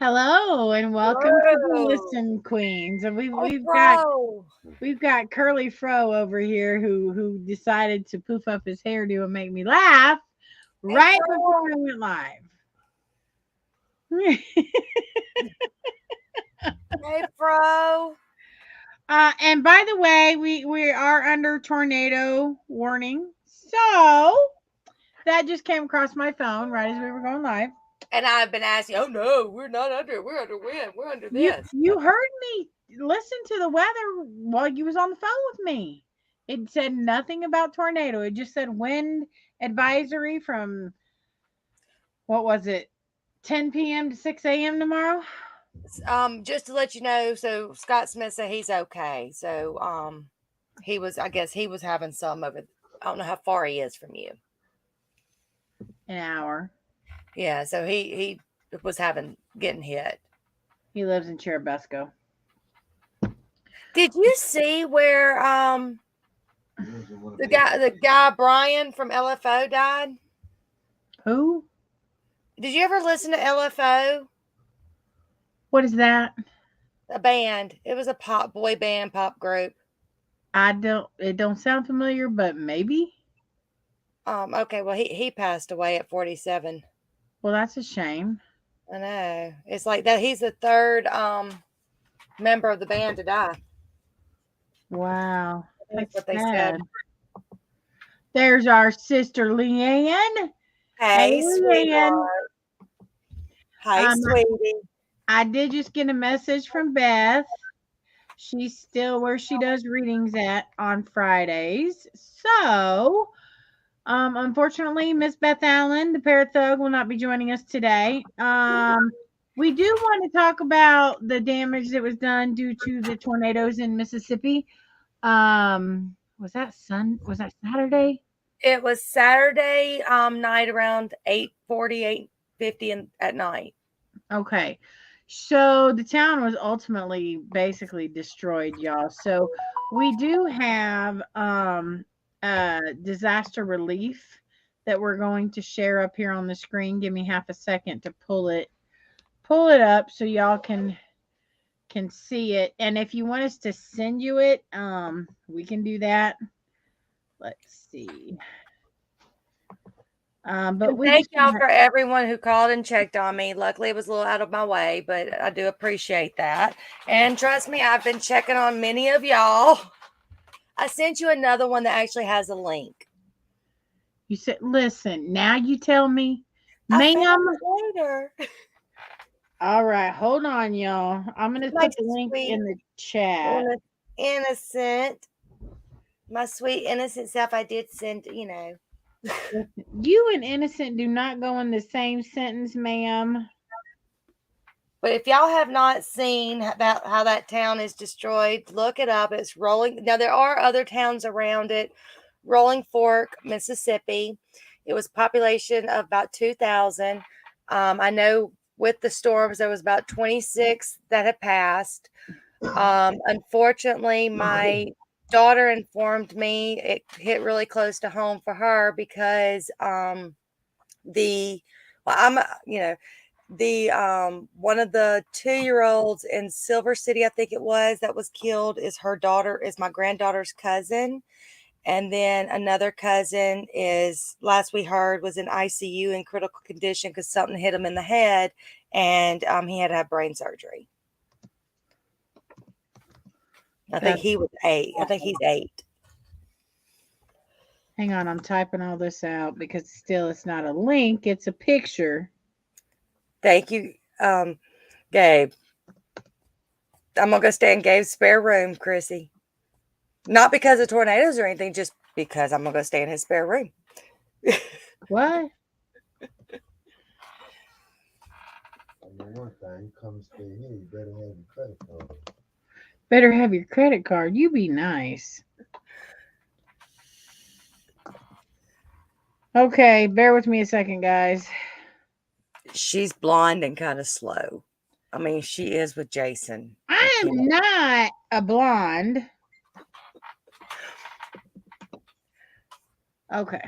Hello and welcome to the Listen Queens. And we've got Curly Fro over here who decided to poof up his hairdo and make me laugh right before I went live. Hey, Fro. And by the way, we are under tornado warning. So that just came across my phone right as we were going live. And I've been asking, oh no, we're not under, we're under wind, we're under this. You heard me listen to the weather while you was on the phone with me. It said nothing about tornado. It just said wind advisory from, what was it, 10 p.m. to 6 a.m. tomorrow? Just to let you know, so Scott Smith said he's okay. So I guess he was having some of it. I don't know how far he is from you. An hour. Yeah, so he was getting hit. He lives in Cherubusco. Did you see where the guy Brian from LFO died? Who? Did you ever listen to LFO? What is that? A band. It was a pop group. It don't sound familiar, but maybe. Okay, well he passed away at 47. Well, that's a shame. I know. It's like that. He's the third member of the band to die. Wow. That's what they said. There's our sister Leanne. Hey, Leanne. Hi, sweetie. I did just get a message from Beth. She's still where she does readings at on Fridays. So unfortunately, Miss Beth Allen, the Parathug, will not be joining us today. We do want to talk about the damage that was done due to the tornadoes in Mississippi. Was that Saturday? It was Saturday night around 8:40, 8:50 at night. Okay. So the town was ultimately basically destroyed, y'all. So we do have disaster relief that we're going to share up here on the screen. Give me half a second to pull it up so y'all can see it. And if you want us to send you it, we can do that. Let's see. But thank y'all for everyone who called and checked on me. Luckily, it was a little out of my way, but I do appreciate that. And trust me, I've been checking on many of y'all. I sent you another one that actually has a link. You said, listen, now you tell me, ma'am. Later. All right, hold on, y'all. I'm going to put the link in the chat. My sweet innocent self, I did send, You and innocent do not go in the same sentence, ma'am. But if y'all have not seen about how that town is destroyed, look it up. It's Rolling. Now, there are other towns around it. Rolling Fork, Mississippi. It was a population of about 2,000. I know with the storms, there was about 26 that had passed. Unfortunately, my daughter informed me it hit really close to home for her because the well, I'm the one of the 2-year-olds in Silver City, I think it was, that was killed is my granddaughter's cousin. And then another cousin is, last we heard, was in ICU in critical condition because something hit him in the head, and he had to have brain surgery. I think he was 8. I think he's 8. Hang on, I'm typing all this out because still it's not a link, it's a picture. Thank you, Gabe. I'm gonna go stay in Gabe's spare room, Chrissy. Not because of tornadoes or anything, just because I'm gonna go stay in his spare room. What? One thing comes to you, you better have your credit card. Better have your credit card. You be nice. Okay, bear with me a second, guys. She's blonde and kind of slow. I mean, she is with Jason. I am not a blonde. Okay.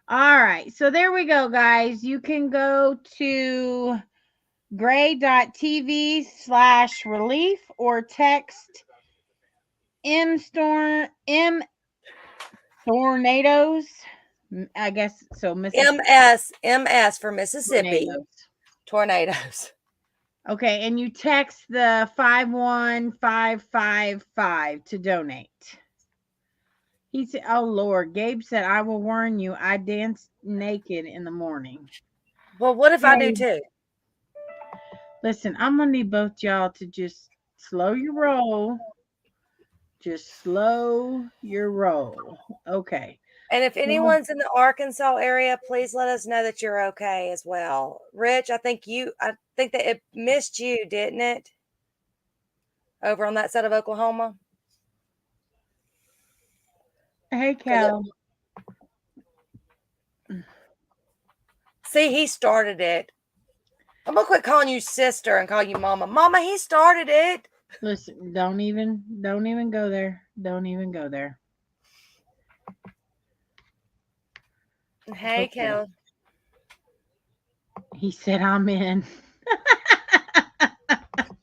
All right. So there we go, guys. You can go to gray.tv/relief or text M tornadoes. I guess so. MS for Mississippi. Tornadoes. Okay, and you text the 51555 to donate. He said, "Oh Lord," Gabe said, "I will warn you. I dance naked in the morning." Well, what if I do too? Listen, I'm gonna need both y'all to just slow your roll. Just slow your roll. Okay. And if anyone's in the Arkansas area, please let us know that you're okay as well. Rich, I think that it missed you, didn't it? Over on that side of Oklahoma. Hey, Cal. See, he started it. I'm gonna quit calling you sister and call you mama. Mama, he started it. Listen, don't even go there. Don't even go there. Hey, Cal. He said, "I'm in."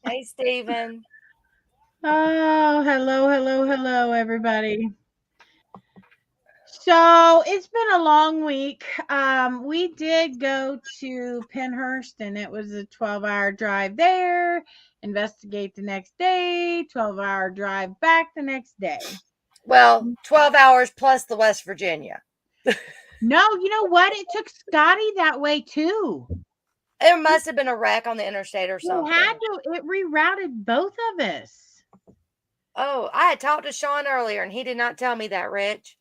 Hey, Steven. Oh, hello, everybody. So it's been a long week. We did go to Pennhurst, and it was a 12-hour drive there, investigate the next day, 12-hour drive back the next day. Well, 12 hours plus the West Virginia. No, you know what? It took Scotty that way too. There must have been a wreck on the interstate or something. It rerouted both of us. Oh, I had talked to Sean earlier, and he did not tell me that, Rich.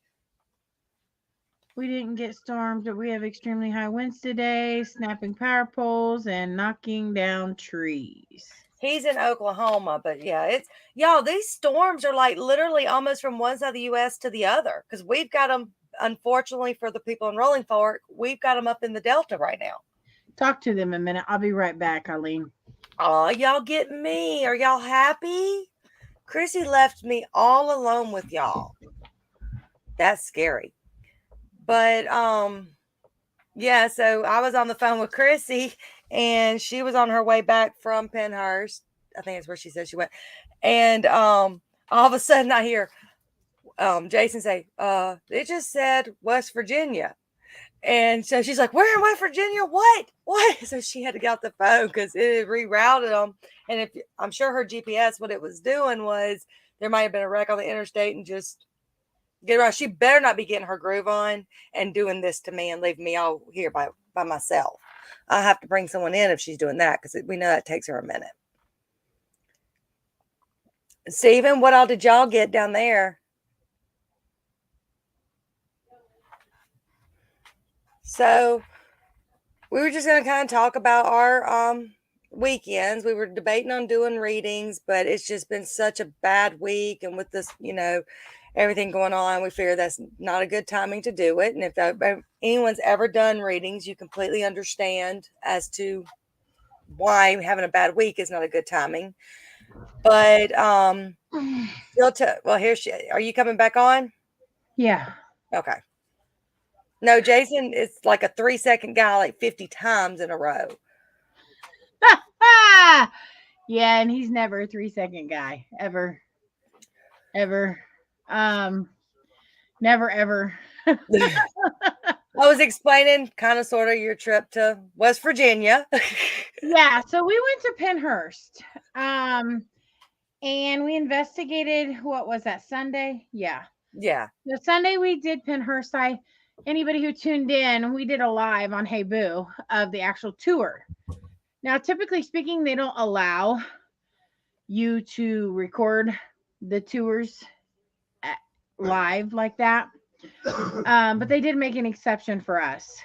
We didn't get storms, but we have extremely high winds today, snapping power poles and knocking down trees. He's in Oklahoma, but yeah, y'all, these storms are like literally almost from one side of the U.S. to the other, because we've got them, unfortunately for the people in Rolling Fork, we've got them up in the Delta right now. Talk to them a minute. I'll be right back, Eileen. Oh, y'all get me. Are y'all happy? Chrissy left me all alone with y'all. That's scary. But yeah, so I was on the phone with Chrissy, and she was on her way back from Pennhurst. I think that's where she said she went. And all of a sudden I hear Jason say, it just said West Virginia. And so she's like, "Where in West Virginia? What? So she had to get off the phone because it rerouted them. And I'm sure her GPS, what it was doing was there might have been a wreck on the interstate and just get around. She better not be getting her groove on and doing this to me and leaving me all here by myself. I'll have to bring someone in if she's doing that, because we know that takes her a minute." Steven, what all did y'all get down there? So we were just going to kind of talk about our weekends. We were debating on doing readings, but it's just been such a bad week. And with this, everything going on, we figure that's not a good timing to do it. And if anyone's ever done readings, you completely understand as to why having a bad week is not a good timing. But well, here are you coming back on? Yeah. Okay. No, Jason is like a 3-second guy, like 50 times in a row. Yeah, and he's never a 3-second guy. Ever. Ever. Never ever. I was explaining kind of sort of your trip to West Virginia. Yeah, so we went to Pennhurst. And we investigated, what was that, Sunday? Yeah. Yeah. The Sunday we did Pennhurst. Anybody who tuned in, we did a live on Hey Boo of the actual tour. Now, typically speaking, they don't allow you to record the tours live like that. But they did make an exception for us.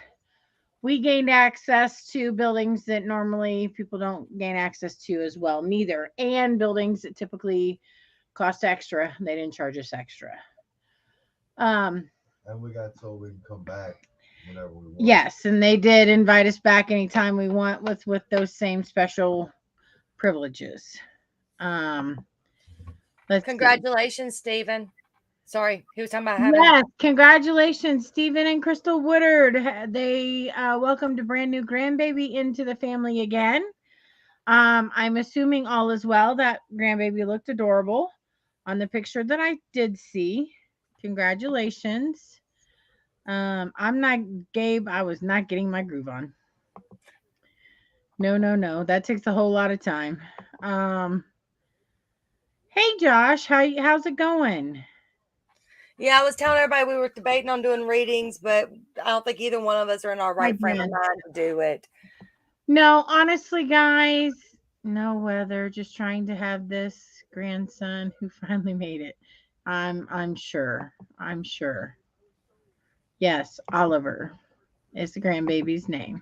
We gained access to buildings that normally people don't gain access to as well, neither. And buildings that typically cost extra. They didn't charge us extra. And we got told we can come back whenever we want. Yes, and they did invite us back anytime we want with those same special privileges. Congratulations, Stephen. Sorry, he was talking about having. Yes, congratulations, Stephen and Crystal Woodard. They welcomed a brand new grandbaby into the family again. I'm assuming all is well. That grandbaby looked adorable on the picture that I did see. Congratulations. I'm not Gabe. I was not getting my groove on. No. That takes a whole lot of time. Hey Josh, how's it going? Yeah, I was telling everybody we were debating on doing readings, but I don't think either one of us are in our right frame of mind to do it. No, honestly, guys, no weather. Just trying to have this grandson who finally made it. I'm sure. I'm sure. Yes, Oliver is the grandbaby's name.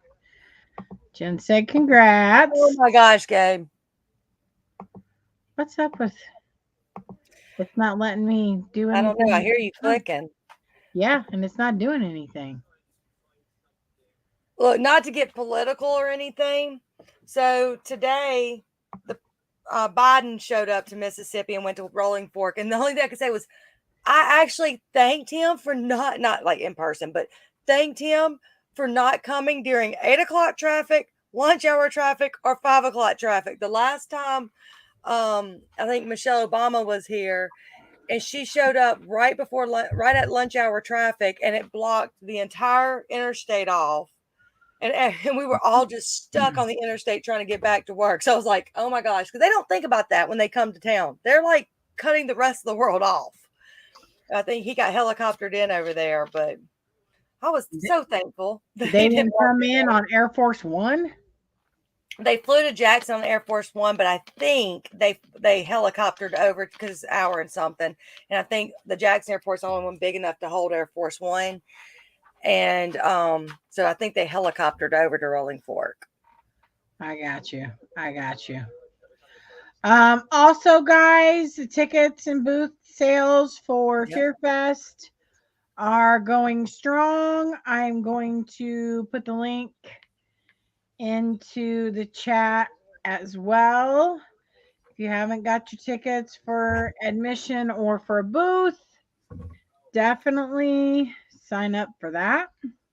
Jen said, "Congrats." Oh my gosh, Gabe. What's up with? It's not letting me do anything. I don't know. I hear you clicking. Yeah, and it's not doing anything. Look, not to get political or anything. So today, the Biden showed up to Mississippi and went to Rolling Fork, and the only thing I could say was, I actually thanked him for not like in person, but thanked him for not coming during 8 o'clock traffic, lunch hour traffic, or 5 o'clock traffic. The last time, I think Michelle Obama was here, and she showed up right at lunch hour traffic, and it blocked the entire interstate off. And we were all just stuck on the interstate trying to get back to work. So I was like, oh my gosh, because they don't think about that when they come to town. They're like cutting the rest of the world off. I think he got helicoptered in over there, but I was so thankful. They didn't come in on Air Force One. They flew to Jackson on Air Force One, but I think they helicoptered over because it's an hour and something. And I think the Jackson Airport's the only one big enough to hold Air Force One. And so I think they helicoptered over to Rolling Fork. I got you. Also, guys, the tickets and booth sales for Fear Fest are going strong. I'm going to put the link into the chat as well. If you haven't got your tickets for admission or for a booth, definitely sign up for that.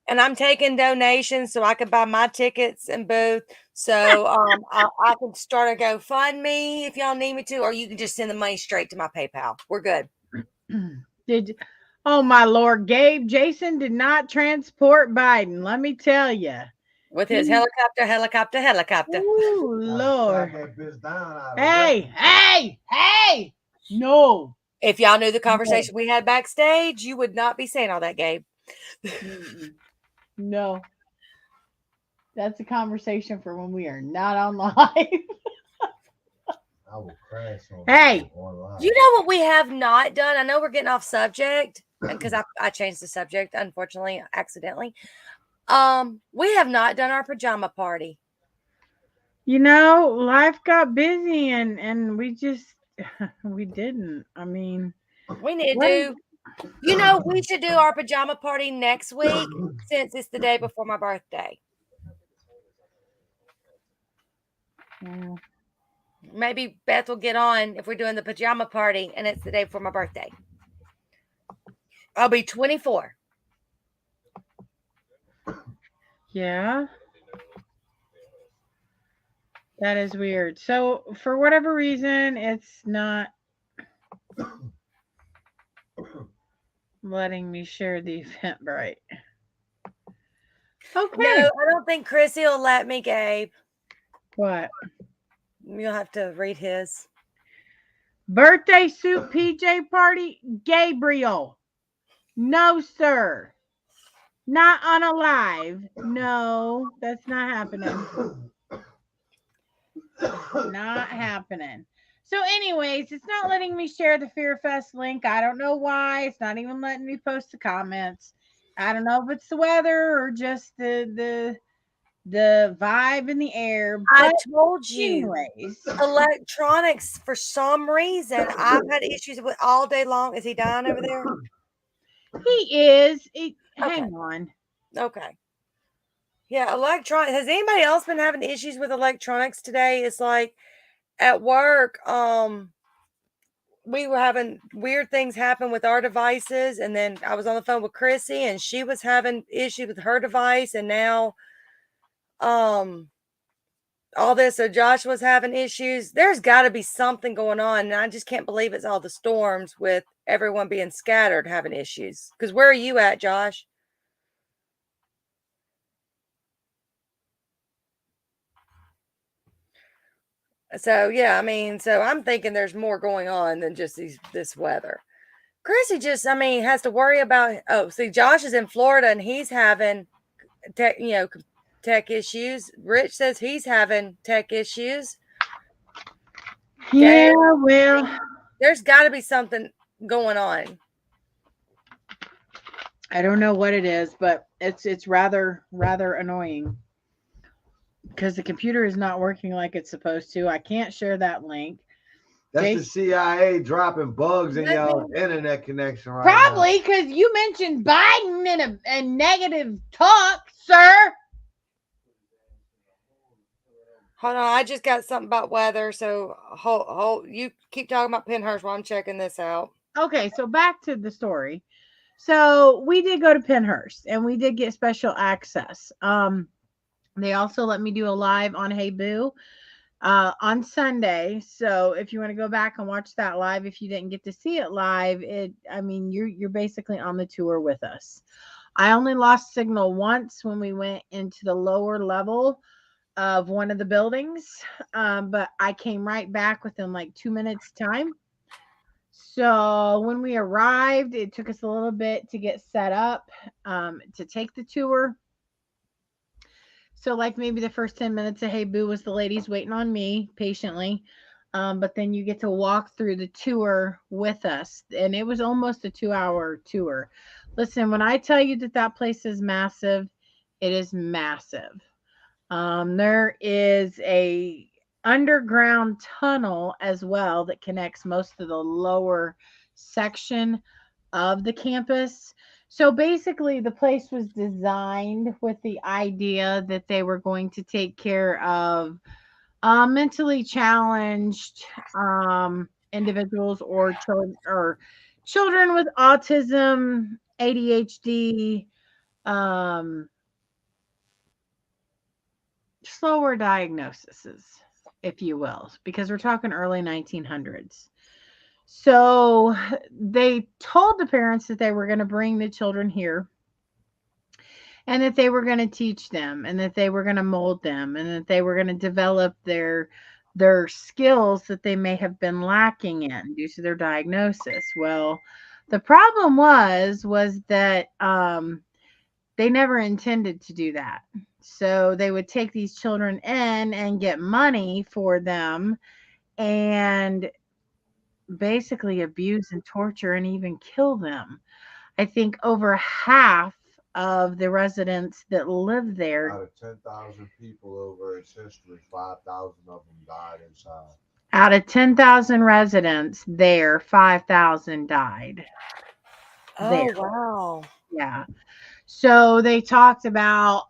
And I'm taking donations so I can buy my tickets and booth. So I can start a GoFundMe if y'all need me to, or you can just send the money straight to my PayPal. We're good. Oh my Lord, Gabe, Jason did not transport Biden. Let me tell you. With his helicopter. Oh Lord. Hey. No. If y'all knew the conversation we had backstage, you would not be saying all that, Gabe. No. That's a conversation for when we are not on live. I will crash on. Hey, you know what we have not done? I know we're getting off subject because I changed the subject, unfortunately, accidentally. We have not done our pajama party. You know, life got busy and we didn't. I mean, we need to. You know, we should do our pajama party next week since it's the day before my birthday. Maybe Beth will get on if we're doing the pajama party and it's the day before my birthday. I'll be 24. Yeah. That is weird. So, for whatever reason, it's not letting me share the Eventbrite. No, Okay. I don't think Chrissy will let me, Gabe. What? You'll have to read his. Birthday suit PJ party? Gabriel. No, sir. Not on a live. No, that's not happening. Not happening. So, anyways, it's not letting me share the Fear Fest link. I don't know why. It's not even letting me post the comments. I don't know if it's the weather or just the vibe in the air. I But told you, anyways, electronics, for some reason, I've had issues with all day long. Is he dying over there? he is. Okay. Hang on. Okay. Yeah, electronics. Has anybody else been having issues with electronics today? It's like at work, we were having weird things happen with our devices, and then I was on the phone with Chrissy and she was having issues with her device, and now all this, so Josh was having issues. There's got to be something going on, and I just can't believe it's all the storms with everyone being scattered having issues. Because where are you at, Josh? So yeah, I mean, so I'm thinking there's more going on than just this weather. Chrissy just, I mean, has to worry about. Oh, see, Josh is in Florida and he's having tech issues. Rich says he's having tech issues. Yeah, well, there's got to be something going on. I don't know what it is, but it's rather annoying because the computer is not working like it's supposed to. I can't share that link. That's the CIA dropping bugs in y'all internet connection right Probably because you mentioned Biden and negative talk, sir. Hold on, I just got something about weather, so hold. You keep talking about Pennhurst while I'm checking this out. Okay, so back to the story. So we did go to Pennhurst and we did get special access. They also let me do a live on Hey Boo on Sunday. So if you want to go back and watch that live, if you didn't get to see it live, you're basically on the tour with us. I only lost signal once when we went into the lower level of one of the buildings, but I came right back within like 2 minutes time. So when we arrived, it took us a little bit to get set up to take the tour. So like maybe the first 10 minutes of Hey Boo was the ladies waiting on me patiently. But then you get to walk through the tour with us. And it was almost a 2-hour tour. Listen, when I tell you that place is massive, it is massive. There is a underground tunnel as well that connects most of the lower section of the campus. So basically, the place was designed with the idea that they were going to take care of mentally challenged individuals or children with autism, ADHD, slower diagnoses, if you will, because we're talking early 1900s. So they told the parents that they were going to bring the children here and that they were going to teach them and that they were going to mold them and that they were going to develop their skills that they may have been lacking in due to their diagnosis. Well, the problem was that they never intended to do that. So they would take these children in and get money for them and basically abuse and torture and even kill them. I think over half of the residents that live there, out of 10,000 people over its history, 5,000 of them died inside. Out of 10,000 residents there, 5,000 died. Oh, there. Wow. Yeah. So they talked about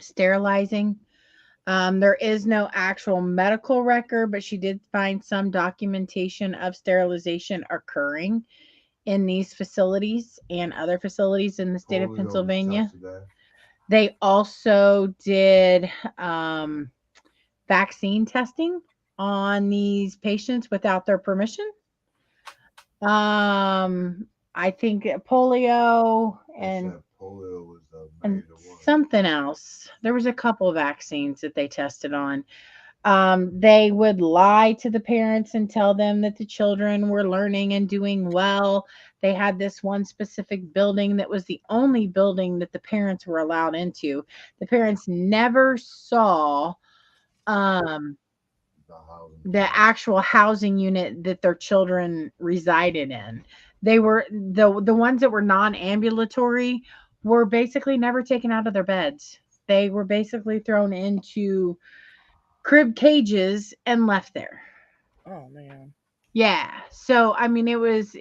sterilizing There is no actual medical record, but she did find some documentation of sterilization occurring in these facilities and other facilities in the state of Polio was Pennsylvania. tested there. They also did um, vaccine testing on these patients without their permission. I think polio They and said polio was the and major one. something else. There was a couple of vaccines that they tested on. They would lie to the parents and tell them that the children were learning and doing well. They had this one specific building that was the only building that the parents were allowed into. The parents never saw um, The housing. the actual housing unit that their children resided in. They were the ones that were non-ambulatory were basically never taken out of their beds. They were basically thrown into crib cages and left there. Oh man. Yeah. So I mean it was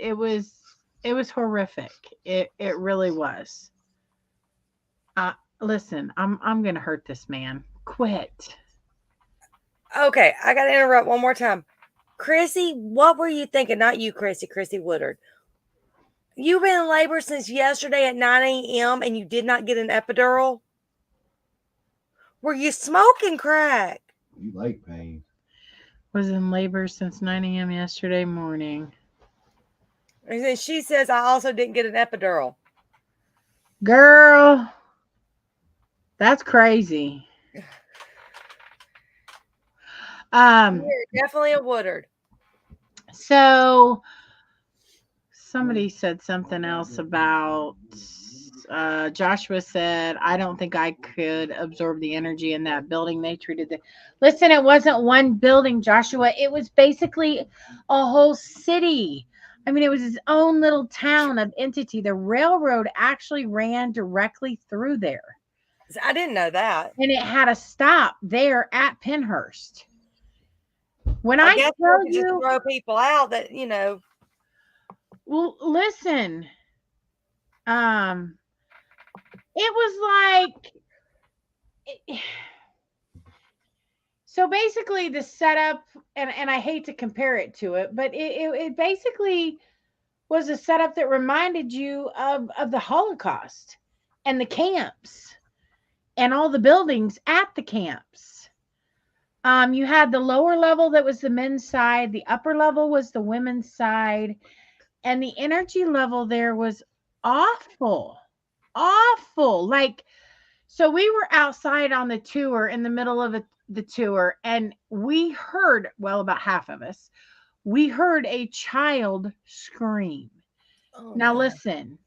horrific. It really was. Uh Listen, I'm going to hurt this man. Quit. Okay, I gotta interrupt one more time. Chrissy, what were you thinking? Not you, Chrissy Woodard. You've been in labor since yesterday at 9 a.m. and you did not get an epidural? Were you smoking crack? You like pain. Was in labor since 9 a.m. yesterday morning. And then she says, I also didn't get an epidural. Girl, that's crazy. You're definitely a Woodard. So somebody said something else about Joshua said, I don't think I could absorb the energy in that building. They treated the listen, it wasn't one building, Joshua. It was basically a whole city. I mean, it was his own little town of entity. The railroad actually ran directly through there. I didn't know that. And it had a stop there at Penhurst. When I I guess tell you just you, throw people out that, you know. well, listen, it was like, so basically the setup, and I hate to compare it to it, but it basically was a setup that reminded you of the Holocaust and the camps and all the buildings at the camps. You had the lower level that was the men's side, the upper level was the women's side, and the energy level there was awful. Awful. Like, so we were outside on the tour in the middle of the tour, and we heard, well, about half of us, we heard a child scream. Oh, Now, no. listen,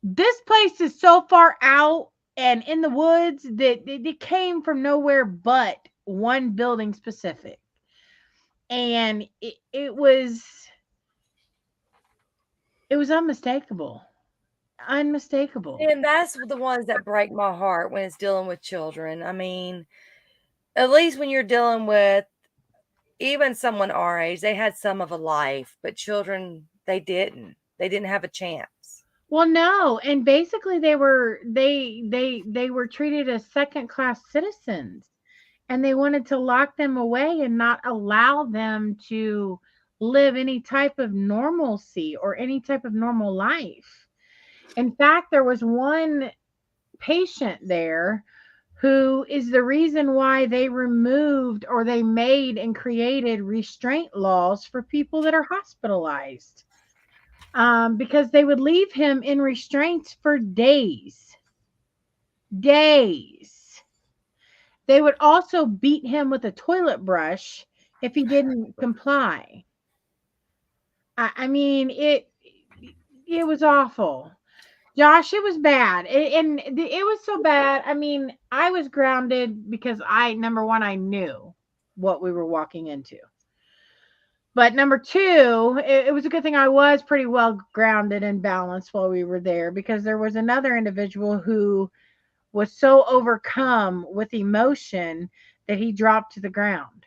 this place is so far out and in the woods that it came from nowhere but one building specific. And it was unmistakable. Unmistakable. And that's the ones that break my heart when it's dealing with children. I mean, at least when you're dealing with even someone our age, they had some of a life, but children, they didn't. They didn't have a chance. Well, no, and basically they were treated as second-class citizens, and they wanted to lock them away and not allow them to live any type of normalcy or any type of normal life. In fact, there was one patient there who is the reason why they removed or they made and created restraint laws for people that are hospitalized. Because they would leave him in restraints for days. Days. They would also beat him with a toilet brush if he didn't comply. I mean, it was awful. Josh, it was bad. And it was so bad. I mean, I was grounded because number one, I knew what we were walking into. But number two, it was a good thing I was pretty well grounded and balanced while we were there, because there was another individual who was so overcome with emotion that he dropped to the ground.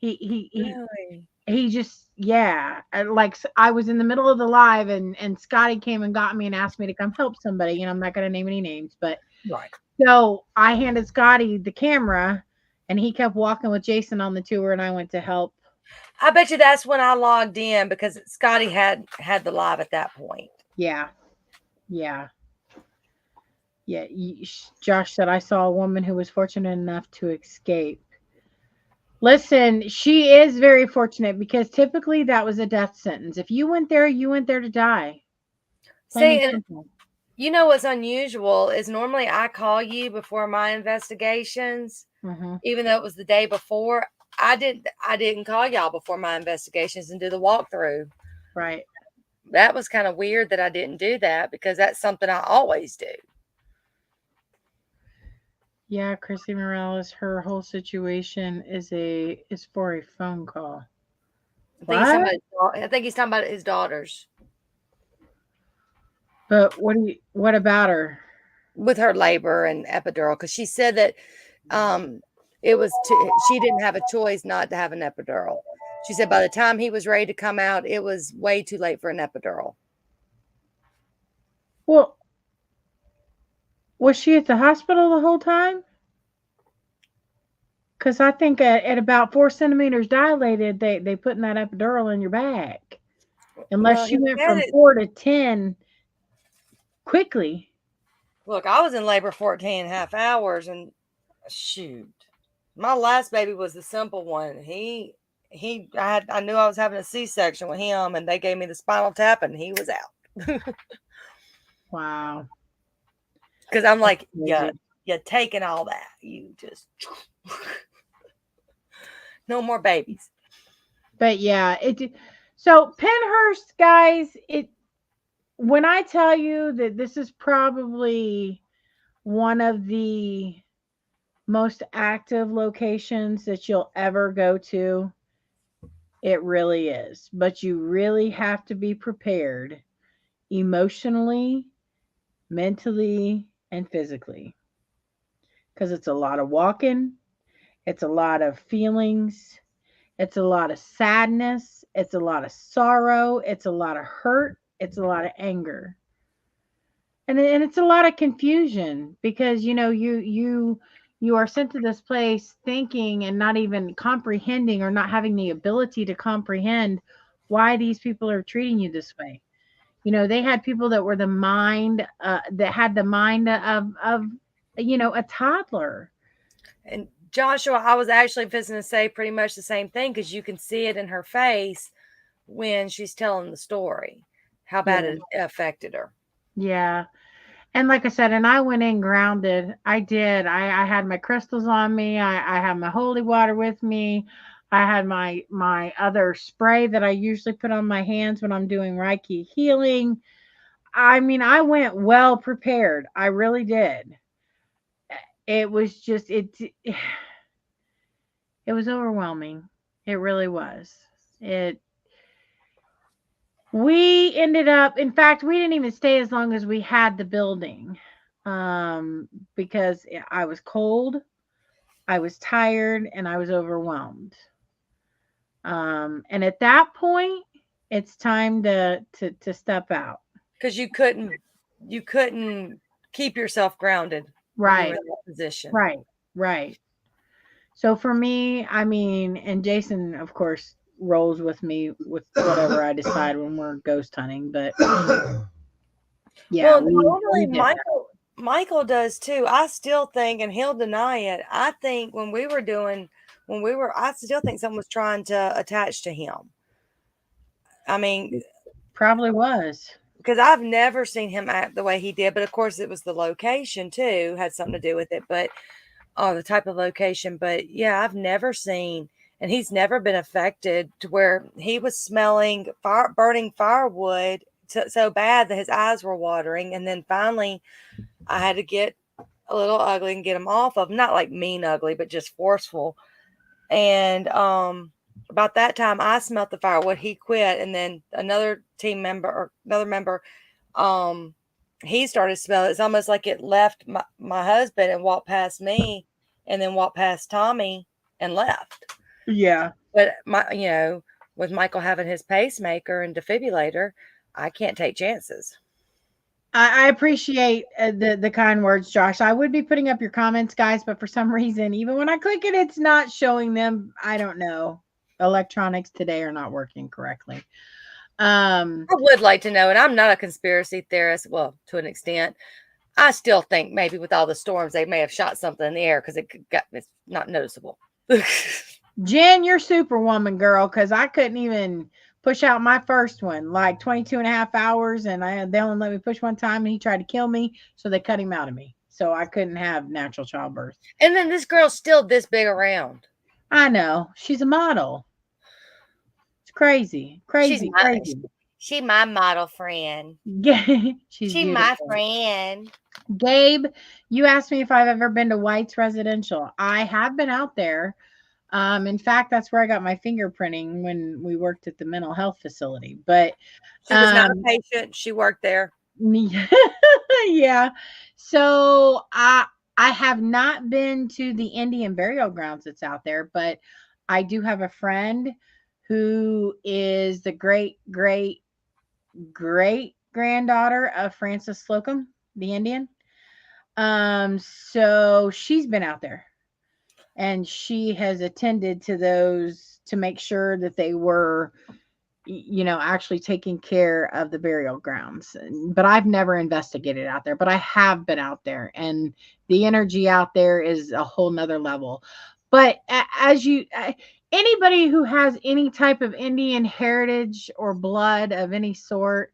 Really? He just, yeah, like I was in the middle of the live and Scotty came and got me and asked me to come help somebody, and I'm not going to name any names, but Right. So I handed Scotty the camera, and he kept walking with Jason on the tour, and I went to help. I bet you that's when I logged in because Scotty had the live at that point. Yeah, yeah, yeah. Josh said I saw a woman who was fortunate enough to escape. Listen, she is very fortunate because typically that was a death sentence. If you went there, you went there to die. Plain See, and and simple. you know what's unusual is normally I call you before my investigations, Hmm. even though it was the day before. I didn't call y'all before my investigations and do the walkthrough. Right. That was kind of weird that I didn't do that because that's something I always do. Yeah, Chrissy Morales, her whole situation is for a phone call. What? I think he's talking about his daughters But what about her? with her labor and epidural because she said that um she didn't have a choice not to have an epidural. She said by the time he was ready to come out, it was way too late for an epidural. Well, was she at the hospital the whole time? Because I think at about 4 centimeters dilated, they putting that epidural in your back. Unless Well, she he went said from it. 4 to 10 quickly. Look, I was in labor 14 and a half hours, and shoot, my last baby was the simple one. I knew I was having a C-section with him, and they gave me the spinal tap, and he was out. Wow. Because I'm like, yeah, Crazy. you're taking all that. You just no more babies. But yeah, so Penhurst, guys, when I tell you that this is probably one of the most active locations that you'll ever go to, it really is. But you really have to be prepared emotionally, mentally, and physically because it's a lot of walking, it's a lot of feelings, it's a lot of sadness, it's a lot of sorrow, it's a lot of hurt, it's a lot of anger. And it's a lot of confusion because you are sent to this place thinking and not even comprehending or not having the ability to comprehend why these people are treating you this way. They had people that were the mind that had the mind of a toddler. And Joshua, I was actually fixing to say pretty much the same thing because you can see it in her face when she's telling the story, how bad Yeah. it affected her. Yeah. And like I said, and I went in grounded. I did. I had my crystals on me. I had my holy water with me. I had my other spray that I usually put on my hands when I'm doing Reiki healing. I mean, I went well prepared. I really did. It was just it was overwhelming. It really was. It We ended up, in fact, we didn't even stay as long as we had the building, because I was cold, I was tired, and I was overwhelmed. And at that point, it's time to step out. Because you couldn't keep yourself grounded when you were Right, in that position. right, right. So for me, I mean, and Jason, of course, rolls with me with whatever I decide when we're ghost hunting. But yeah, Well, we normally did that. Michael does too. I still think, and he'll deny it. I think I still think someone was trying to attach to him. I mean, Probably was. because I've never seen him act the way he did, but of course it was the location too, had something to do with it, but the type of location. But yeah, I've never seen, and he's never been affected to where he was smelling burning firewood so bad that his eyes were watering. And then finally, I had to get a little ugly and get him off of, not like mean ugly, but just forceful. And about that time, I smelt the firewood. He quit, and then another member, um, he started to smell it. It's almost like it left my husband and walked past me, and then walked past Tommy and left. Yeah. But with Michael having his pacemaker and defibrillator, I can't take chances. I appreciate the kind words, Josh. I would be putting up your comments, guys, but for some reason, even when I click it, it's not showing them. I don't know. Electronics today are not working correctly. I would like to know, and I'm not a conspiracy theorist. Well, to an extent, I still think maybe with all the storms, they may have shot something in the air because it's not noticeable. Jen, you're superwoman, girl, because I couldn't even push out my first one, like 22 and a half hours, and they only let me push one time, and he tried to kill me, so they cut him out of me. So I couldn't have natural childbirth. And then this girl's still this big around. I know. She's a model. It's crazy. Crazy. She my model friend. She's she my friend. Gabe, you asked me if I've ever been to White's Residential. I have been out there. In fact, that's where I got my fingerprinting when we worked at the mental health facility. But she was not a patient. She worked there. Yeah. So I have not been to the Indian burial grounds that's out there, but I do have a friend who is the great granddaughter of Francis Slocum, the Indian. So she's been out there and she has attended to those to make sure that they were, actually taking care of the burial grounds. But I've never investigated out there, but I have been out there, and the energy out there is a whole nother level. But anybody who has any type of Indian heritage or blood of any sort,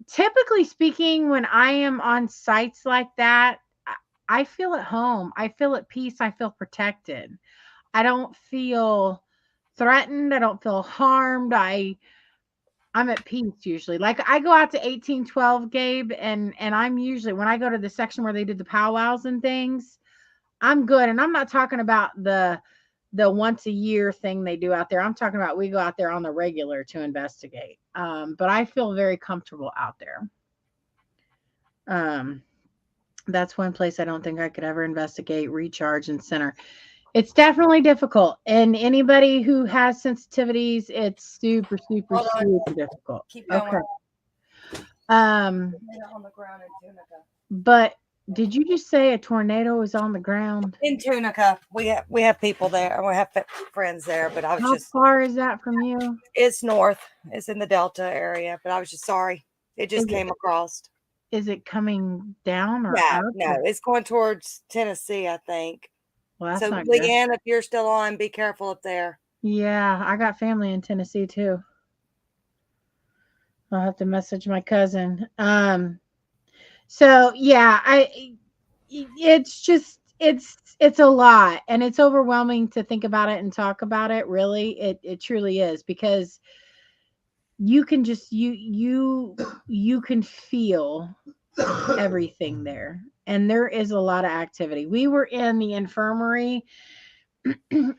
typically speaking, when I am on sites like that, I feel at home. I feel at peace. I feel protected. I don't feel threatened. I don't feel harmed. I'm at peace usually. Like I go out to 1812, Gabe, and I'm usually, when I go to the section where they did the powwows and things, I'm good. And I'm not talking about the once a year thing they do out there. I'm talking about we go out there on the regular to investigate. But I feel very comfortable out there. That's one place I don't think I could ever investigate, recharge, and center. It's definitely difficult. And anybody who has sensitivities, it's super difficult. Keep going. Okay. On the ground in Tunica. But did you just say a tornado is on the ground? In Tunica. We have people there. We have friends there, but I was How far is that from you? It's north. It's in the Delta area, but I was just sorry. It just came across. Is it coming down or up? No, it's going towards Tennessee, I think. Well, that's so, not Leanne, good. If you're still on, be careful up there. Yeah, I got family in Tennessee too. I'll have to message my cousin. So yeah, it's just it's a lot, and it's overwhelming to think about it and talk about it. Really, it truly is, because you can just you can feel everything there, and there is a lot of activity. We were in the infirmary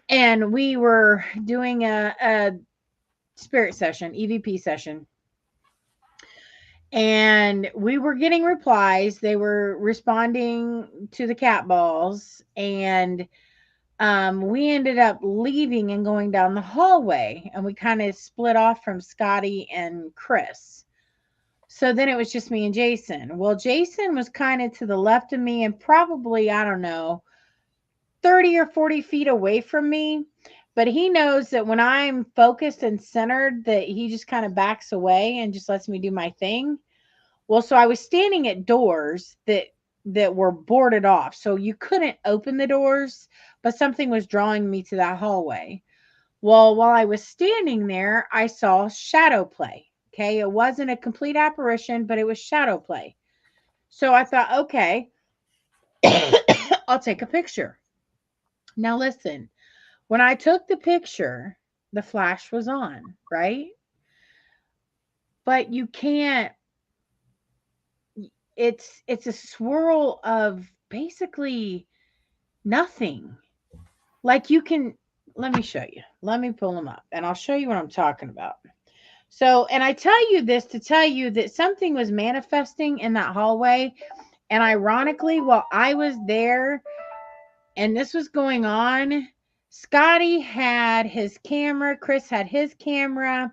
and we were doing a spirit session, EVP session, and we were getting replies. They were responding to the cat balls, and we ended up leaving and going down the hallway, and we kind of split off from Scotty and Chris. So then it was just me and Jason. Well, Jason was kind of to the left of me and probably, I don't know, 30 or 40 feet away from me. But he knows that when I'm focused and centered, that he just kind of backs away and just lets me do my thing. Well, so I was standing at doors that were boarded off. So you couldn't open the doors, but something was drawing me to that hallway. Well, while I was standing there, I saw shadow play. Okay. It wasn't a complete apparition, but it was shadow play. So I thought, okay, I'll take a picture. Now listen, when I took the picture, the flash was on, right? But you can't, it's a swirl of basically nothing. Like you can, let me show you. Let me pull them up and I'll show you what I'm talking about. So, and I tell you this to tell you that something was manifesting in that hallway. And ironically, while I was there and this was going on, Scotty had his camera, Chris had his camera,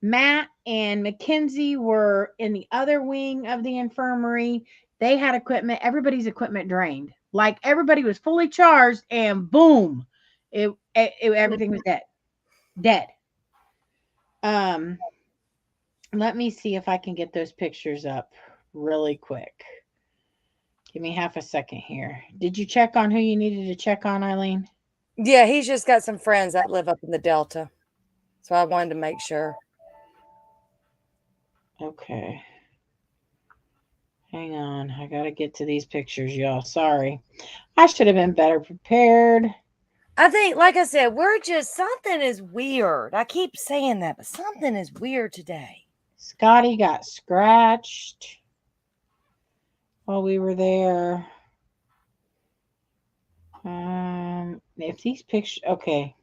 Matt and Mackenzie were in the other wing of the infirmary. They had equipment. Everybody's equipment drained. Like everybody was fully charged, and boom, everything was dead. Dead. Um, let me see if I can get those pictures up really quick. Give me half a second here. Did you check on who you needed to check on, Eileen? Yeah, he's just got some friends that live up in the Delta. So I wanted to make sure. Okay. Hang on. I got to get to these pictures, y'all. Sorry. I should have been better prepared. I think, like I said, we're just, something is weird. I keep saying that, but something is weird today. Scotty got scratched while we were there. If these pictures, okay.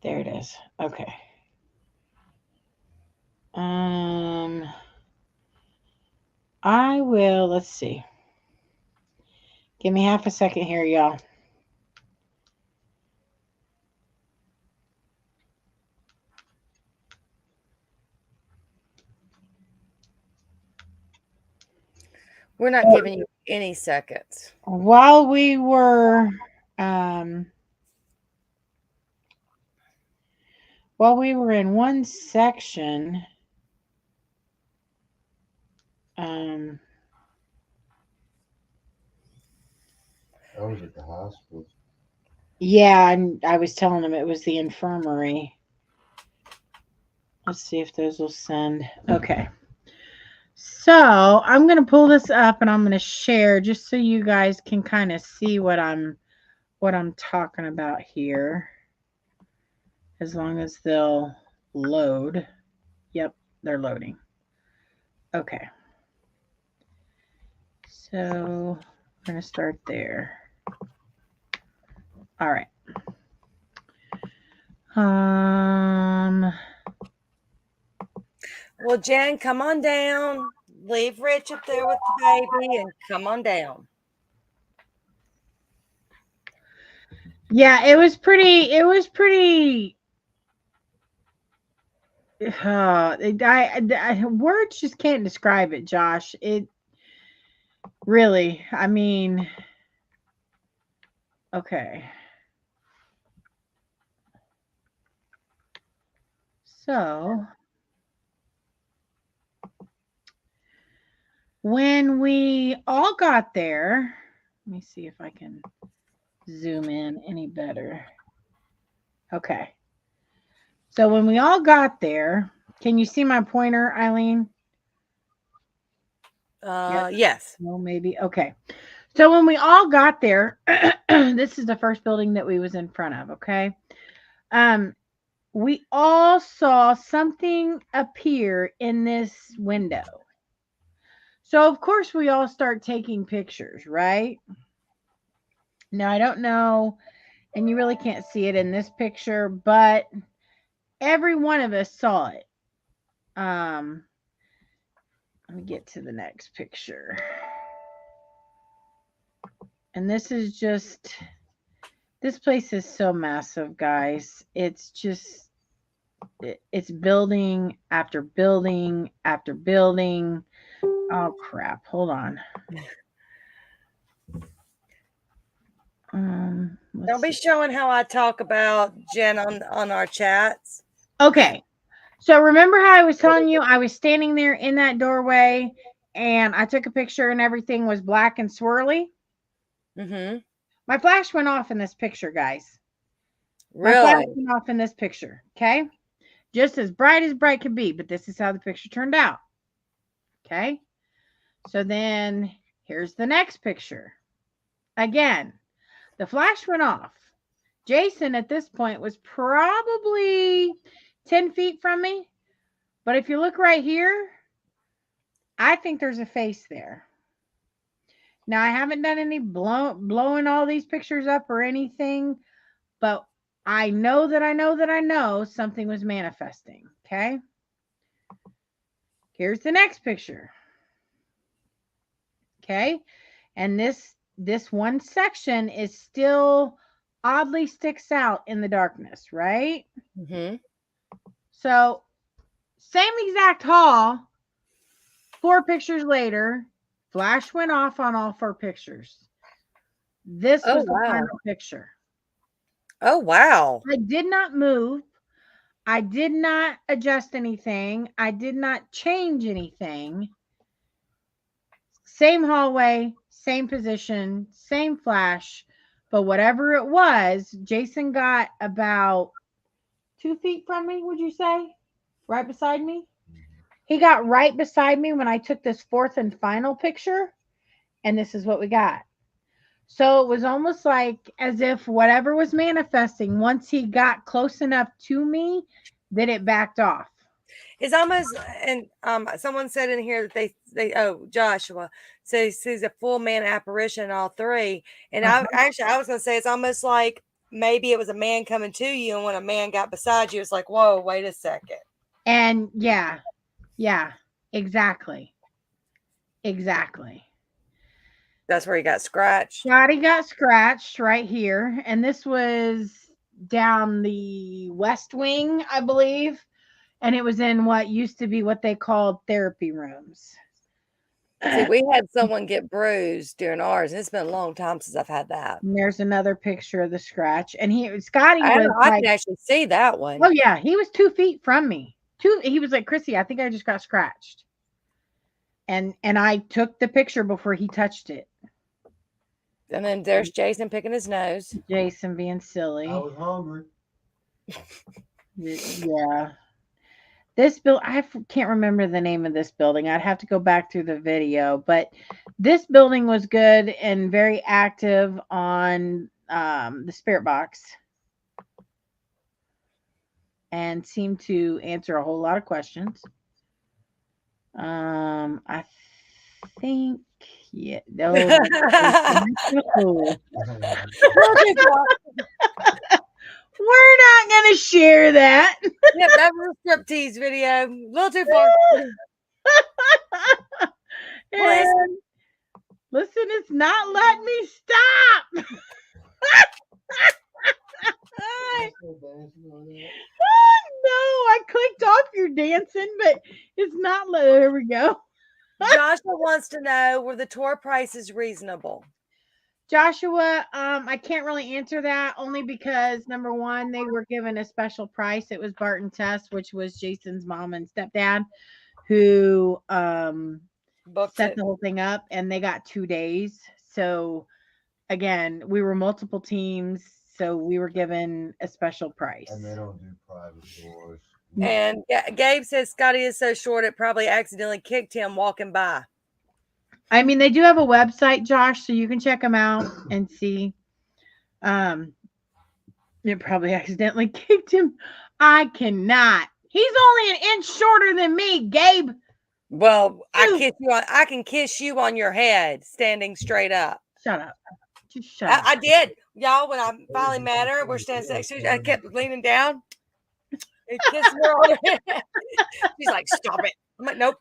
There it is. Okay. I will, let's see. Give me half a second here, y'all. We're not giving you any seconds. While we were in one section, I was at the hospital. yeah, and I was telling them it was the infirmary. Let's see if those will send. Okay. So I'm going to pull this up and I'm going to share just so you guys can kind of see what I'm talking about here. As long as they'll load. Yep, they're loading. Okay. So we're going to start there. All right. Well, Jen, come on down. Leave Rich up there with the baby and come on down. Yeah, it was pretty words just can't describe it, Josh. It really, I mean, okay. So when we all got there, let me see if I can zoom in any better. Okay. So when we all got there, can you see my pointer, Eileen? Yes. No, maybe. Okay. So when we all got there, this is the first building that we was in front of, okay? We all saw something appear in this window. So of course we all start taking pictures, right? Now I don't know, and you really can't see it in this picture, but every one of us saw it. Let me get to the next picture. And this is just, this place is so massive, guys. It's just, it's building after building after building. Oh, crap. Hold on. Don't be showing how I talk about Jen on our chats. Okay. So remember how I was telling you I was standing there in that doorway and I took a picture and everything was black and swirly? Mm-hmm. My flash went off in this picture, guys. Really? My flash went off in this picture. Okay. Just as bright could be, but this is how the picture turned out. Okay. So then here's the next picture. Again, the flash went off. Jason at this point was probably 10 feet from me. But if you look right here, I think there's a face there. Now, I haven't done any blowing all these pictures up or anything, but I know that I know something was manifesting. Okay. Here's the next picture. Okay. And this one section is still oddly sticks out in the darkness, right? Mm-hmm. So, same exact haul. 4 pictures later, flash went off on all 4 pictures. This Oh, was the wow. final picture. Oh, wow. I did not move. I did not adjust anything. I did not change anything. Same hallway, same position, same flash. But whatever it was, Jason got about 2 feet from me, would you say? Right beside me? He got right beside me when I took this 4th and final picture. And this is what we got. So it was almost like as if whatever was manifesting, once he got close enough to me, that it backed off. It's almost, and someone said in here that Joshua says he's a full man apparition in all 3. And I was going to say it's almost like maybe it was a man coming to you, and when a man got beside you, it's like, whoa, wait a second. And yeah, exactly. That's where he got scratched. Scotty got scratched right here, and this was down the west wing, I believe, and it was in what used to be what they called therapy rooms. See, we had someone get bruised during ours, and it's been a long time since I've had that. And there's another picture of the scratch, and Scotty was I can actually see that one. Oh yeah, he was 2 feet from me. He was like, Chrissy, I think I just got scratched. And I took the picture before he touched it. And then there's Jason picking his nose. Jason being silly. I was hungry. Yeah. This I can't remember the name of this building. I'd have to go back through the video, but this building was good and very active on the spirit box and seemed to answer a whole lot of questions. I think, yeah, no. We're not going to share that. Yep, that was a striptease video. A little too far. And listen, it's not letting me stop. No, I clicked off your dancing, but it's not. There we go. Joshua wants to know, were the tour prices reasonable? Joshua, I can't really answer that only because number one, they were given a special price. It was Bart and Tess, which was Jason's mom and stepdad, who set the whole thing up, and they got 2 days. So again, we were multiple teams, so we were given a special price. And they don't do private tours. And Gabe says Scotty is so short it probably accidentally kicked him walking by. I mean, they do have a website, Josh, so you can check them out and see. It probably accidentally kicked him. I cannot. He's only an inch shorter than me, Gabe. Well, I can kiss you on your head standing straight up. Shut up. Just shut up. I did. Y'all, when I finally met her, we're standing next to each other, I kept leaning down and kissing her on her head. She's like, stop it. I'm like, nope.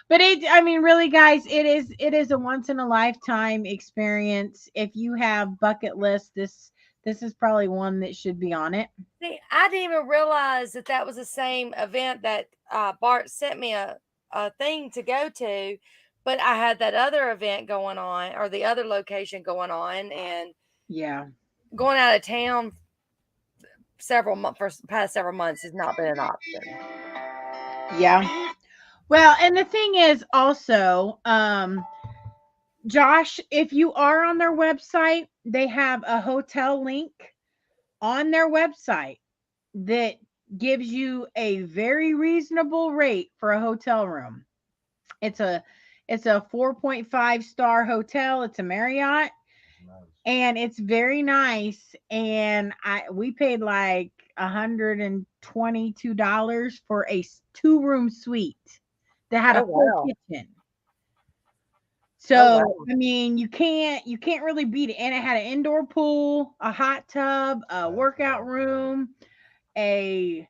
But I mean, really, guys, it is a once in a lifetime experience. If you have bucket list, this is probably one that should be on it. See, I didn't even realize that was the same event that Bart sent me a thing to go to, but I had that other event going on, or the other location going on, and yeah, going out of town for the past several months has not been an option. Yeah. Well, and the thing is also, Josh, if you are on their website, they have a hotel link on their website that gives you a very reasonable rate for a hotel room. It's a 4.5 star hotel. It's a Marriott. And it's very nice. And we paid like $122 for a 2-room suite that had a full kitchen. So I mean, you can't really beat it. And it had an indoor pool, a hot tub, a workout room, a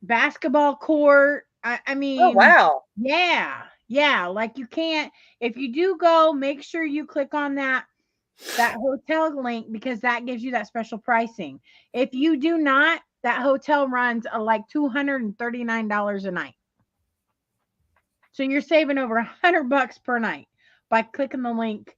basketball court. I mean, oh wow, yeah. Like you can't. If you do go, make sure you click on that hotel link because that gives you that special pricing. If you do not, that hotel runs like $239 a night. So you're saving over $100 per night by clicking the link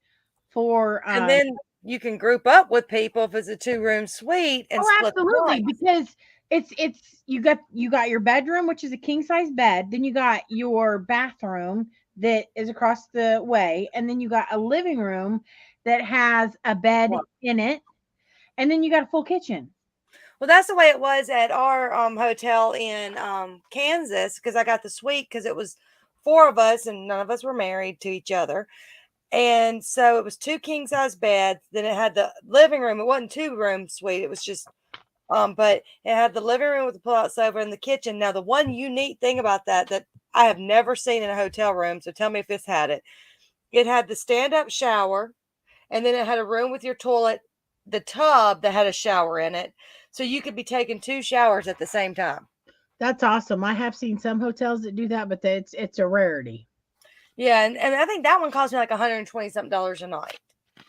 for And then you can group up with people if it's a 2-room suite and oh, split the absolutely, price. because it's you got your bedroom, which is a king size bed, then you got your bathroom that is across the way, and then you got a living room that has a bed Well, in it, and then you got a full kitchen. that's the way it was at our hotel in Kansas, because I got the suite because it was 4 of us and none of us were married to each other. And so it was 2 king size beds. Then it had the living room. It wasn't 2-room suite. It was just, but it had the living room with the pull-out sofa and the kitchen. Now, the one unique thing about that I have never seen in a hotel room, so tell me if this had it. It had the stand-up shower, and then it had a room with your toilet, the tub that had a shower in it, so you could be taking 2 showers at the same time. That's awesome. I have seen some hotels that do that, but it's a rarity. Yeah, and I think that one cost me like $120 something a night.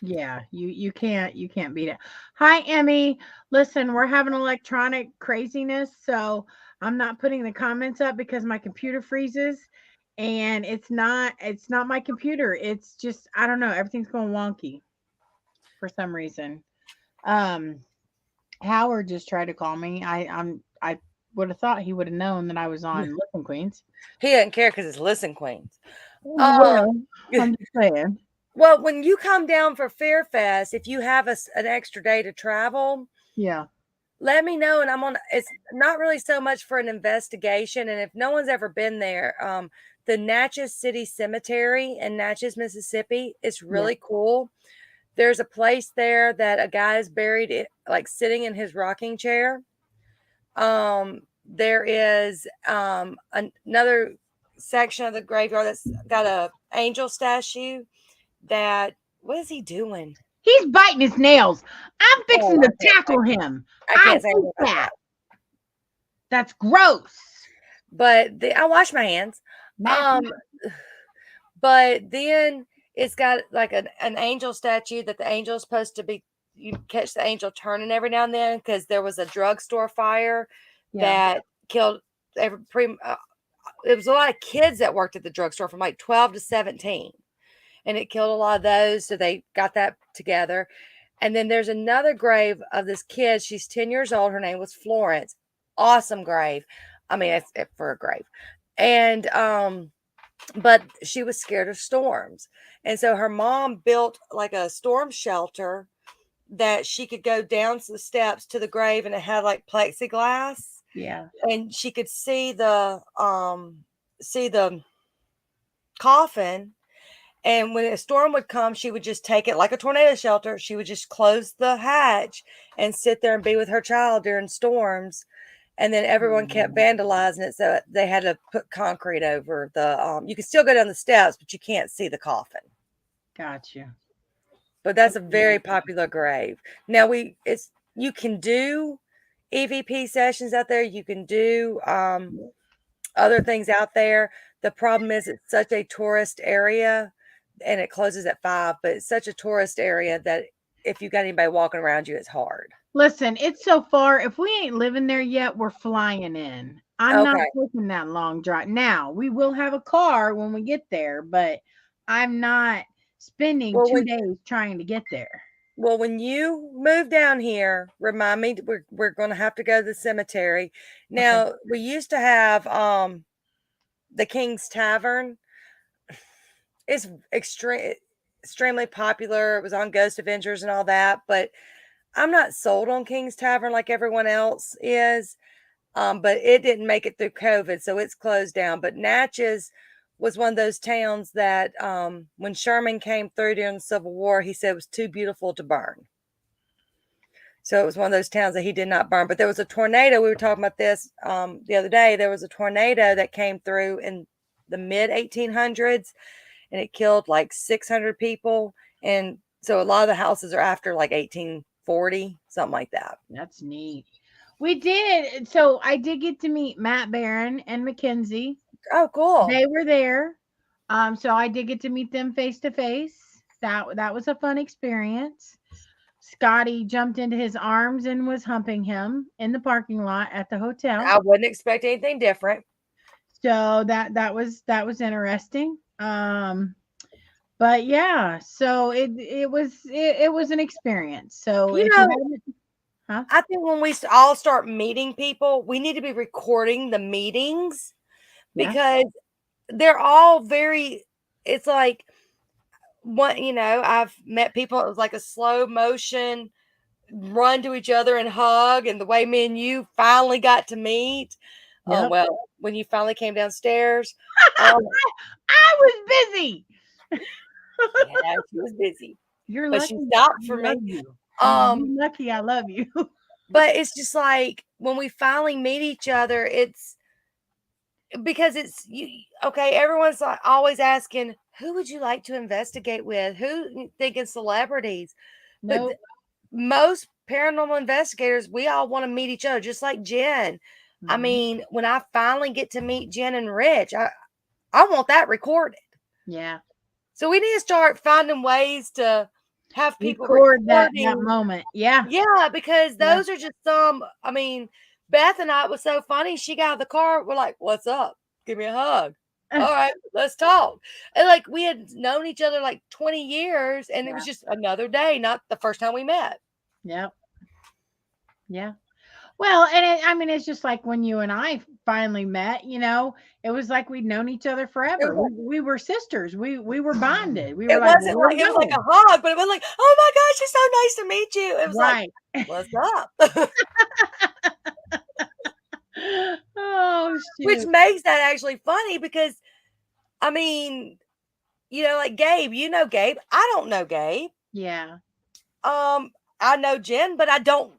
Yeah, you can't beat it. Hi, Emmy. Listen, we're having electronic craziness, so I'm not putting the comments up because my computer freezes, and it's not my computer. It's just I don't know, everything's going wonky for some reason. Um Howard just tried to call me. I would have thought he would have known that I was on Listen Queens. He didn't care because it's Listen Queens. Well, I'm just saying. Well, when you come down for Fairfest, if you have an extra day to travel, Yeah. let me know. And it's not really so much for an investigation. And if no one's ever been there, the Natchez City Cemetery in Natchez, Mississippi, is Yeah. really cool. There's a place there that a guy is buried, like sitting in his rocking chair. There is another section of the graveyard that's got a angel statue. What is he doing? He's biting his nails. I'm fixing Oh, to tackle him. I I can't say hate anything about that. that. That's gross. But I wash my hands. Nasty. But then it's got like an angel statue that the angel is supposed to be. You catch the angel turning every now and then because there was a drugstore fire that killed every. It was a lot of kids that worked at the drugstore from like 12 to 17, and it killed a lot of those. So they got that together. And then there's another grave of this kid. She's 10 years old. Her name was Florence. Awesome grave. I mean, it's for a grave. And but she was scared of storms. And so her mom built like a storm shelter that she could go down the steps to the grave, and it had like plexiglass. Yeah. And she could see the coffin. And when a storm would come, she would just take it like a tornado shelter. She would just close the hatch and sit there and be with her child during storms. And then everyone kept vandalizing it, so they had to put concrete over the. You can still go down the steps, but you can't see the coffin. Gotcha. But that's a very popular grave. Now you can do EVP sessions out there. You can do other things out there. The problem is it's such a tourist area, and it closes at 5. But it's such a tourist area that if you got anybody walking around you, it's hard. Listen, it's so far. If we ain't living there yet, we're flying in. I'm not Okay. taking that long drive. Now, we will have a car when we get there, but I'm not spending Well, 2 days trying to get there. Well, when you move down here, remind me we're going to have to go to the cemetery. Now, we used to have the King's Tavern. It's extremely popular. It was on Ghost Adventures and all that, but I'm not sold on King's Tavern like everyone else is. But it didn't make it through COVID, so it's closed down. But Natchez was one of those towns that when Sherman came through during the Civil War, he said it was too beautiful to burn. So it was one of those towns that he did not burn. But there was a tornado. We were talking about this the other day. There was a tornado that came through in the mid 1800s, and it killed like 600 people. And so a lot of the houses are after like 1840, something like that. That's neat. We did. So I did get to meet Matt Barron and Mackenzie. Oh, cool. They were there. So I did get to meet them face to face. That was a fun experience. Scotty jumped into his arms and was humping him in the parking lot at the hotel. I wouldn't expect anything different. So that was interesting. But yeah, so it was an experience. So You if know, you haven't, I think when we all start meeting people, we need to be recording the meetings Yeah. because they're all very, it's like, I've met people, it was like a slow motion run to each other and hug, and the way me and you finally got to meet. Oh, Yep. well, when you finally came downstairs. Um, I was busy. yeah, she was busy. You're But lucky. she stopped I for love me. you. You're lucky I love you. But it's just like when we finally meet each other, it's because it's you. Okay, everyone's like always asking, who would you like to investigate with? Who thinking celebrities? But Nope. most paranormal investigators, we all want to meet each other, just like Jen. I Mhm. mean, when I finally get to meet Jen and Rich, I want that recorded. Yeah. So we need to start finding ways to have people Record that recording. moment. Yeah. Yeah, because Yeah. those are just some. I mean, Beth and I, it was so funny. She got out of the car. We're like, "What's up? Give me a hug." All right, let's talk. And like we had known each other like 20 years, and it was just another day, not the first time we met. Yep. Yeah. Well, and I mean, it's just like when you and I finally met, it was like we'd known each other forever. We were sisters. We were bonded. We were It like, wasn't like it was like a hug, but it was like, "Oh my gosh, it's so nice to meet you." It was right. like, "What's up?" Oh, Which shoot. makes that actually funny because, I mean, like Gabe, Gabe. I don't know Gabe. Yeah. I know Jen, but I don't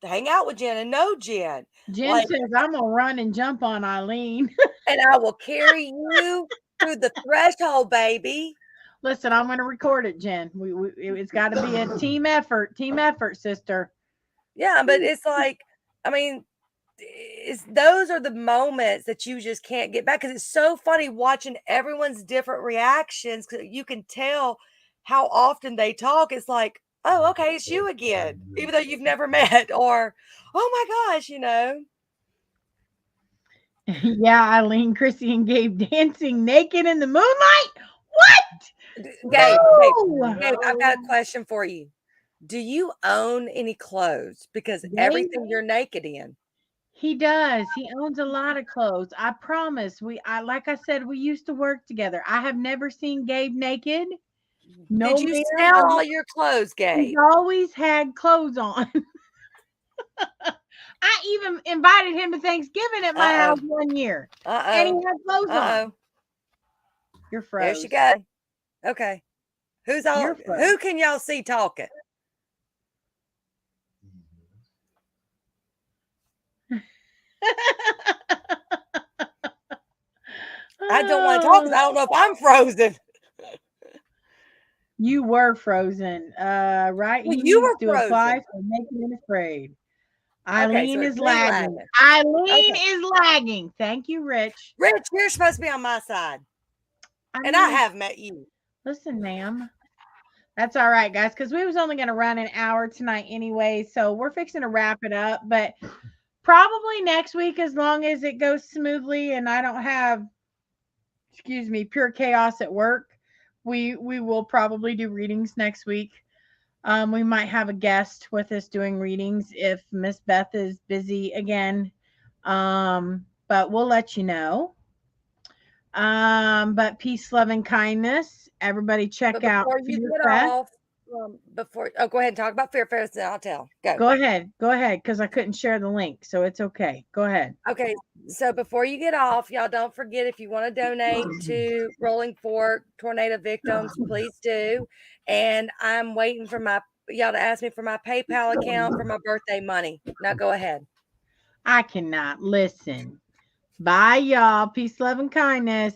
hang out with Jen and know Jen. Jen Like, says, I'm going to run and jump on Eileen. and I will carry you through the threshold, baby. Listen, I'm going to record it, Jen. It's got to be a team effort, sister. Yeah, but it's like, I mean, those are the moments that you just can't get back because it's so funny watching everyone's different reactions because you can tell how often they talk. It's like, oh, okay, it's you again, even though you've never met, or oh my gosh, Yeah, Eileen, Chrissy, and Gabe dancing naked in the moonlight. What? Gabe, No! Gabe, I've got a question for you. Do you own any clothes? Because everything you're naked in. He does. He owns a lot of clothes. I promise. Like I said, we used to work together. I have never seen Gabe naked. No, Did you ma'am. sell all your clothes, Gabe? He's always had clothes on. I even invited him to Thanksgiving at my house one year. And he had clothes on. You're froze. There she go. Okay. Who can y'all see talking? I don't want to talk because I don't know if I'm frozen. You were frozen. Right? Well, you were frozen. Apply for Naked and Afraid. Eileen Okay, is lagging. Eileen is lagging. Thank you, Rich. Rich, you're supposed to be on my side. I have met you. Listen, ma'am. That's all right, guys, because we was only going to run an hour tonight anyway, so we're fixing to wrap it up. But probably next week, as long as it goes smoothly and I don't have, pure chaos at work, we will probably do readings next week. We might have a guest with us doing readings if Miss Beth is busy again. But we'll let you know. But peace, love, and kindness. Everybody check out Fear Fest. Go ahead and talk about Fear Fest and I'll tell. Go ahead, because I couldn't share the link, so it's okay. Go ahead. Okay, so before you get off, y'all don't forget if you want to donate to Rolling Fork tornado victims, please do. And I'm waiting for y'all to ask me for my PayPal account for my birthday money. Now go ahead. I cannot listen. Bye, y'all. Peace, love, and kindness.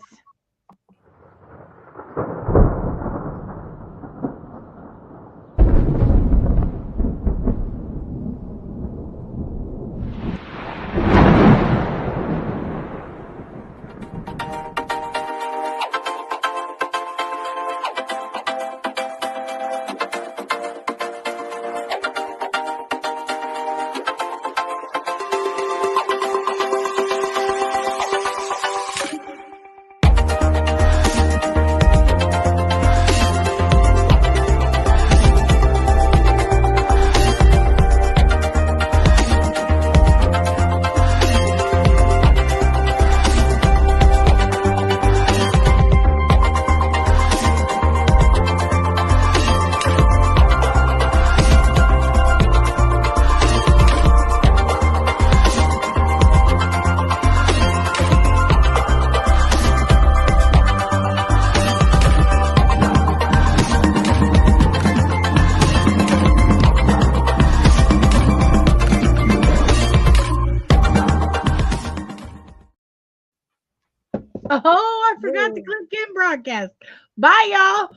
the Clip Kim broadcast. Bye, y'all.